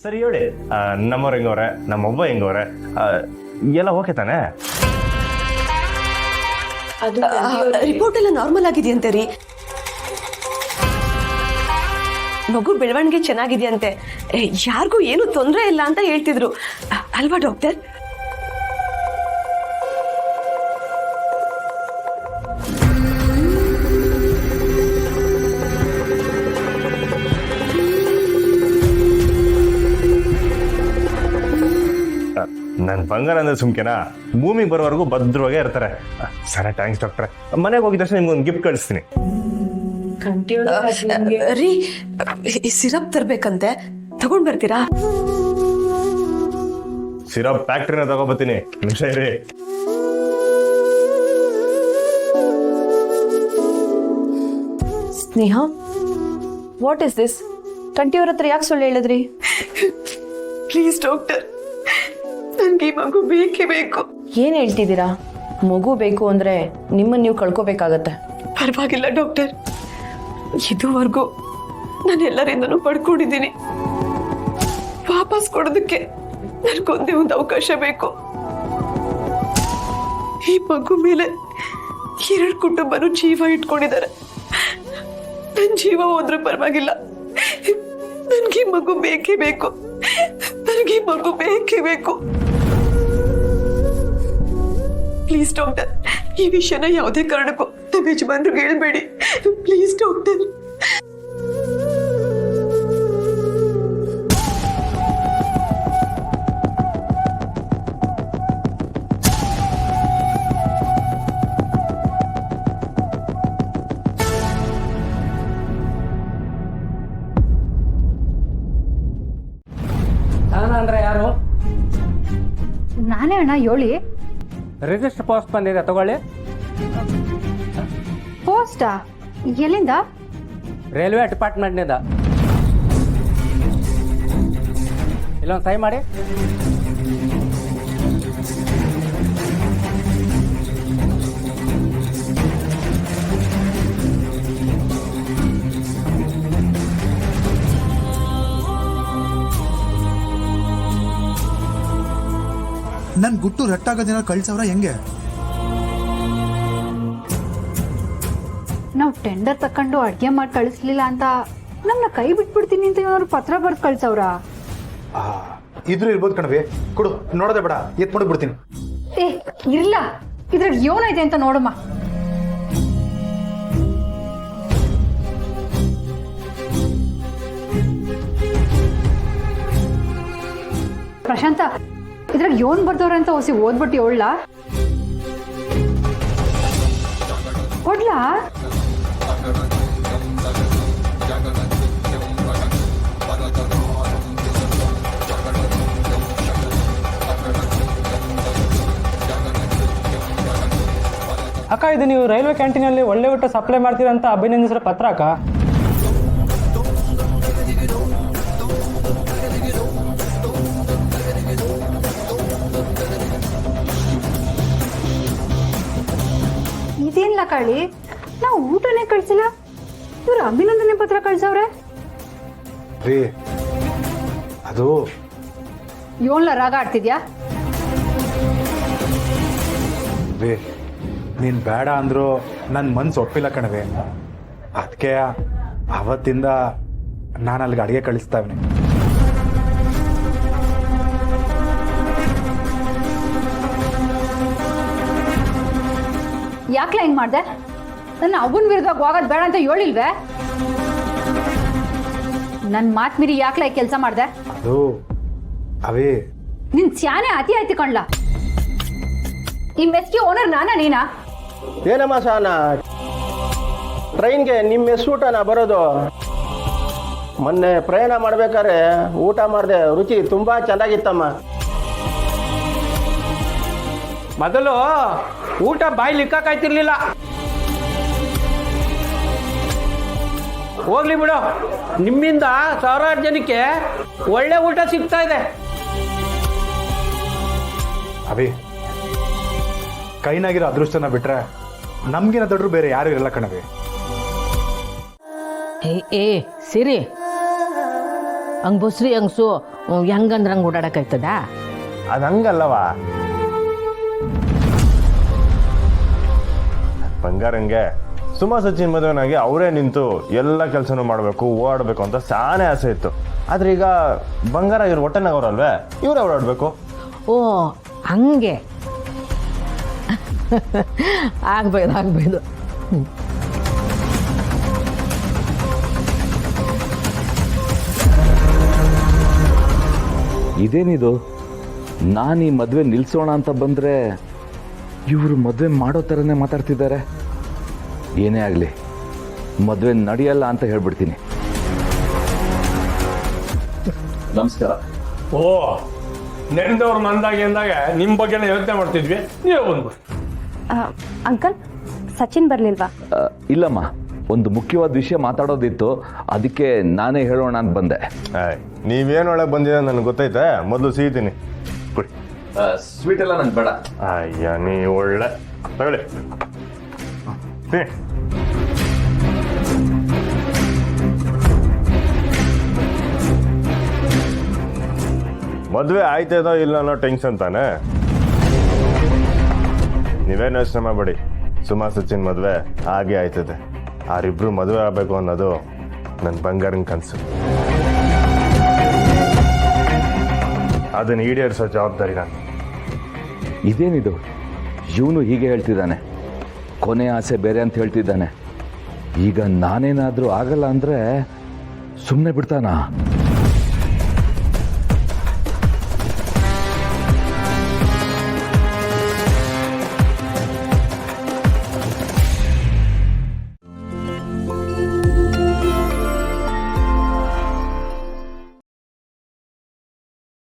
ಸರಿ ಹೇಳಿ, ನಮ್ಮವ್ರು ಹೆಂಗವ್ರೆ, ನಮ್ಮೊಬ್ಬ ಹೆಂಗವ್ರೆ, ಎಲ್ಲ ಓಕೆ ತಾನೆ? ರಿಪೋರ್ಟ್ ಎಲ್ಲ ನಾರ್ಮಲ್ ಆಗಿದೆಯಂತೆ ರೀ. ಮಗು ಬೆಳವಣಿಗೆ ಚೆನ್ನಾಗಿದೆಯಂತೆ, ಯಾರಿಗೂ ಏನು ತೊಂದರೆ ಇಲ್ಲ ಅಂತ ಹೇಳ್ತಿದ್ರು ಅಲ್ವಾ ಡಾಕ್ಟರ್? ನನ್ನ ಬಂಗಾರ ಅಂದ್ರೆ ಸುಮ್ಕೆನಾ, ಭೂಮಿಗೆ ಬರೋವರೆಗೂ ಭದ್ರವಾಗೇ ಇರ್ತಾರೆ. ಸರಿ, ಥ್ಯಾಂಕ್ಸ್ ಡಾಕ್ಟ್ರೆ. ಮನೆಗೆ ಹೋಗಿದ ತಕ್ಷಣ ನಿಮ್ಗೊಂದು ಗಿಫ್ಟ್ ಕಳಿಸ್ತೀನಿ. ರೀ, ಸಿರಪ್ ತರ್ಬೇಕಂತೆ, ತಗೊಂಡ್ ಬರ್ತೀರಾ? ಸಿರಪ್ ಫ್ಯಾಕ್ಟ್ರಿನ ತಗೋಬತ್ತೀನಿ, ನಿಮಿಷ ಇರಿ. ಸ್ನೇಹ, ವಾಟ್ ಇಸ್ ದಿಸ್? ಕಂಟಿಯವ್ರ ಹತ್ರ ಯಾಕೆ ಸುಳ್ಳು ಹೇಳಿದ್ರಿ? ಪ್ಲೀಸ್ ಡಾಕ್ಟರ್, ನನ್ಗೆ ಈ ಮಗು ಬೇಕೇ ಬೇಕು. ಏನ್ ಹೇಳ್ತಿದ್ದೀರಾ? ಮಗು ಬೇಕು ಅಂದ್ರೆ ನಿಮ್ಮನ್ನ ನೀವು ಕಳ್ಕೋಬೇಕಾಗತ್ತೆ. ಪರವಾಗಿಲ್ಲ ಡಾಕ್ಟರ್, ಇದುವರೆಗೂ ನಾನು ಎಲ್ಲರಿಂದನೂ ಪಡ್ಕೊಂಡಿದ್ದೀನಿ. ವಾಪಸ್ ಕೊಡೋದಕ್ಕೆ ನನ್ಗೊಂದೇ ಒಂದು ಅವಕಾಶ ಬೇಕು. ಈ ಮಗು ಮೇಲೆ 2 ಕುಟುಂಬನೂ ಜೀವ ಇಟ್ಕೊಂಡಿದ್ದಾರೆ. ನನ್ ಜೀವ ಹೋದ್ರೂ ಪರವಾಗಿಲ್ಲ, ನನ್ಗೆ ಮಗು ಬೇಕೇ ಬೇಕು. ನನಗೆ ಮಗು ಬೇಕೇ ಬೇಕು. ಪ್ಲೀಸ್ ಡಾಕ್ಟರ್, ಈ ವಿಷಯನ ಯಾವುದೇ ಕಾರಣಕ್ಕೂ ನಮ್ಮ ಯಜಮಾನ್ರಿಗೆ ಹೇಳ್ಬೇಡಿ. Please doctor. ಅಂದ್ರೆ ಯಾರು? ನಾನೇ ಅಣ್ಣ, ಹೇಳಿ. ರಿಜಿಸ್ಟರ್ ಪೋಸ್ಟ್ ಬಂದಿದೆ, ತಗೊಳ್ಳಿ. ಪೋಸ್ಟಾ? ಎಲ್ಲಿಂದ? ರೈಲ್ವೆ ಡಿಪಾರ್ಟ್ಮೆಂಟ್ನಿಂದ. ಇಲ್ಲೊಂದು ಸೈ ಮಾಡಿ. ನನ್ ಗುಟ್ಟು ರಟ್ಟಾಗೋದಿನ ಕಳ್ಸವ್ರ ಹೆಂಗೆ? ನಾವು ಟೆಂಡರ್ ತಕೊಂಡು ಅಡ್ಗೆ ಮಾಡಿ ಕಳಿಸ್ಲಿಲ್ಲ ಅಂತ ನಮ್ನ ಕೈ ಬಿಟ್ಬಿಡ್ತೀನಿ ಅಂತ ಇವ್ರು ಪತ್ರ ಬರ್ದು ಕಳ್ಸವ್ರ. ಇದ್ರು ಇರ್ಬೋದು ಕಣವೆ, ಕೊಡು, ನೋಡೋದೇ ಬೇಡ, ಎತ್ ಮಾಡಿ ಬಿಡ್ತೀನಿ. ಏ ಇರ್ಲ, ಇದ್ರಾಗ ಏನೈತೆ ಅಂತ ನೋಡಮ್ಮ. ಪ್ರಶಾಂತ, ಇದ್ರಾಗ ಯೋನ್ ಬರ್ದವ್ರ ಅಂತ ಹೊಸಿ ಓದ್ಬಿಟ್ಟು ಹೇಳ ಕೊಡ್ಲಾ? ಅಕ್ಕ, ಇದು ನೀವು ರೈಲ್ವೆ ಕ್ಯಾಂಟೀನಲ್ಲಿ ಒಳ್ಳೆ ಊಟ ಸಪ್ಲೈ ಮಾಡ್ತೀರಂತ ಅಭಿನಂದಿಸಿರೋ ಪತ್ರ ಅಕ್ಕ. ಇದೇನಿಲ್ಲ ಕಾಳಿ, ನಾವು ಊಟನೇ ಕಳ್ಸಿಲ್ಲ, ಇವ್ರು ಅಭಿನಂದನೆ ಪತ್ರ ಕಳ್ಸವ್ರೆ. ಅದು ಯೋನ್ಲ ರಾಗ ಆಡ್ತಿದ್ಯಾ? ನೀನ್ ಬೇಡ ಅಂದ್ರು ನನ್ ಮನ್ಸು ಒಪ್ಪಿಲ್ಲ ಕಣವೆ. ಅದಕ್ಕೆ ಅವತ್ತಿಂದ ನಾನು ಅಲ್ಲಿಗೆ ಅಡಿಗೆ ಕಳಿಸ್ತಾವ್ನಿ. ಯಾಕ್ಲ ಹಿಂಗ್ ಮಾಡ್ದೆ? ನನ್ನ ಅವನ್ ವಿರುದ್ಧ ಹೋಗೋದ್ ಬೇಡ ಅಂತ ಹೇಳಿಲ್ವೇ? ನನ್ ಮಾತ್ ಮೀರಿ ಯಾಕ್ಲ ಈ ಕೆಲ್ಸ ಮಾಡ್ದೆ? ಅದು ಅವೇ ನಿನ್ ಚಾನೆ ಅತಿ ಆಯ್ತು ಕಣ್ಲ. ಈ ಮೆಸ್ಗೆ ಓನರ್ ನಾನಾ ನೀನಾ? ಏನಮ್ಮ ಸಾನ, ಟ್ರೈನ್ಗೆ ನಿಮ್ಮ ಮೆಸ್ಸೂಟನ ಬರೋದು? ಮೊನ್ನೆ ಪ್ರಯಾಣ ಮಾಡ್ಬೇಕಾದ್ರೆ ಊಟ ಮಾಡಿದೆ, ರುಚಿ ತುಂಬಾ ಚೆನ್ನಾಗಿತ್ತಮ್ಮ. ಮೊದಲು ಊಟ ಬಾಯಿ ಲಿಕ್ಕಾಯ್ತಿರ್ಲಿಲ್ಲ. ಹೋಗ್ಲಿ ಬಿಡು, ನಿಮ್ಮಿಂದ ಸಾವಿರಾರು ಜನಕ್ಕೆ ಒಳ್ಳೆ ಊಟ ಸಿಗ್ತಾ ಇದೆ. ಅಭಿ, ಕೈನಾಗಿರೋ ಅದೃಷ್ಟನ ಬಿಟ್ರೆ ನಮ್ಗಿನ ದೊಡ್ಡರು ಬೇರೆ ಯಾರು ಇರಲ್ಲ ಕಣವಿ. ಏ ಸಿರಿ, ಹಂಗೆ ಬಸ್ರಿ ಹಂಗಸು ಹೆಂಗಂದ್ರೆ ಹಂಗೆ ಓಡಾಡಕ್ಕಾಯ್ತದ? ಅದು ಹಂಗಲ್ಲವ. ಬಂಗಾರಂಗೆ ಸುಮಾ ಸಚಿನ್ ಮದುವೆನಾಗಿ ಅವರೇ ನಿಂತು ಎಲ್ಲ ಕೆಲಸನೂ ಮಾಡಬೇಕು, ಓಡಾಡಬೇಕು ಅಂತ ಸಾನೇ ಆಸೆ ಇತ್ತು. ಆದ್ರೆ ಈಗ ಬಂಗಾರ ಇವ್ರು ಹೊಟ್ಟೆನಾಗವ್ರಲ್ವೇ, ಇವರೇ ಓಡಾಡಬೇಕು. ಓ ಹಂಗೆ ಆಗ್ಬೋದು. ಇದೇನಿದು? ನಾನು ಈ ಮದುವೆ ನಿಲ್ಲಿಸೋಣ ಅಂತ ಬಂದರೆ ಇವರು ಮದುವೆ ಮಾಡೋ ಥರನೇ ಮಾತಾಡ್ತಿದ್ದಾರೆ. ಏನೇ ಆಗಲಿ ಮದುವೆ ನಡೆಯಲ್ಲ ಅಂತ ಹೇಳ್ಬಿಡ್ತೀನಿ. ನಮಸ್ಕಾರ. ಓ, ನೆಂದವ್ರು ಮಂದಾಗೆ ಅಂದಾಗ ನಿಮ್ಮ ಬಗ್ಗೆನೇ ಯೋಚನೆ ಮಾಡ್ತಿದ್ವಿ, ನೀವೇ ಬಂದ್ಬಿಡಿ. ಅಂಕಲ್, ಸಚಿನ್ ಬರ್ಲಿಲ್ವಾ? ಇಲ್ಲಮ್ಮ, ಒಂದು ಮುಖ್ಯವಾದ ವಿಷಯ ಮಾತಾಡೋದಿತ್ತು, ಅದಕ್ಕೆ ನಾನೇ ಹೇಳೋಣ ಅಂತ ಬಂದೆ. ನೀವೇನೊಳಗೆ ಬಂದಿದೆ ನನಗೆ ಗೊತ್ತೈತೆ. ಮೊದಲು ಸಿಗ್ತೀನಿ ಬಿಡಿ. ಸ್ವೀಟ್ ಎಲ್ಲ ನಂಗೆ ಬೇಡ. ಅಯ್ಯ, ನೀ ಒಳ್ಳೆ ತಗೊಳ್ಳಿ. ಮದುವೆ ಆಯ್ತದೋ ಇಲ್ಲ ಅನ್ನೋ ಟೆನ್ಷನ್ ತಾನೆ. ನೀವೇನು ಯೋಚನೆ ಮಾಡಬೇಡಿ, ಸುಮಾ ಸಚಿನ್ ಮದುವೆ ಹಾಗೆ ಆಯ್ತದೆ. ಅವರಿಬ್ರು ಮದುವೆ ಆಗಬೇಕು ಅನ್ನೋದು ನನ್ನ ಬಂಗಾರನ ಕನಸು. ಅದನ್ನು ಈಡೇರಿಸೋ ಜವಾಬ್ದಾರಿ ನಾನು. ಇದೇನಿದು? ಇವನು ಹೀಗೆ ಹೇಳ್ತಿದ್ದಾನೆ, ಕೊನೆ ಆಸೆ ಬೇರೆ ಅಂತ ಹೇಳ್ತಿದ್ದಾನೆ. ಈಗ ನಾನೇನಾದರೂ ಆಗಲ್ಲ ಅಂದರೆ ಸುಮ್ಮನೆ ಬಿಡ್ತಾನಾ?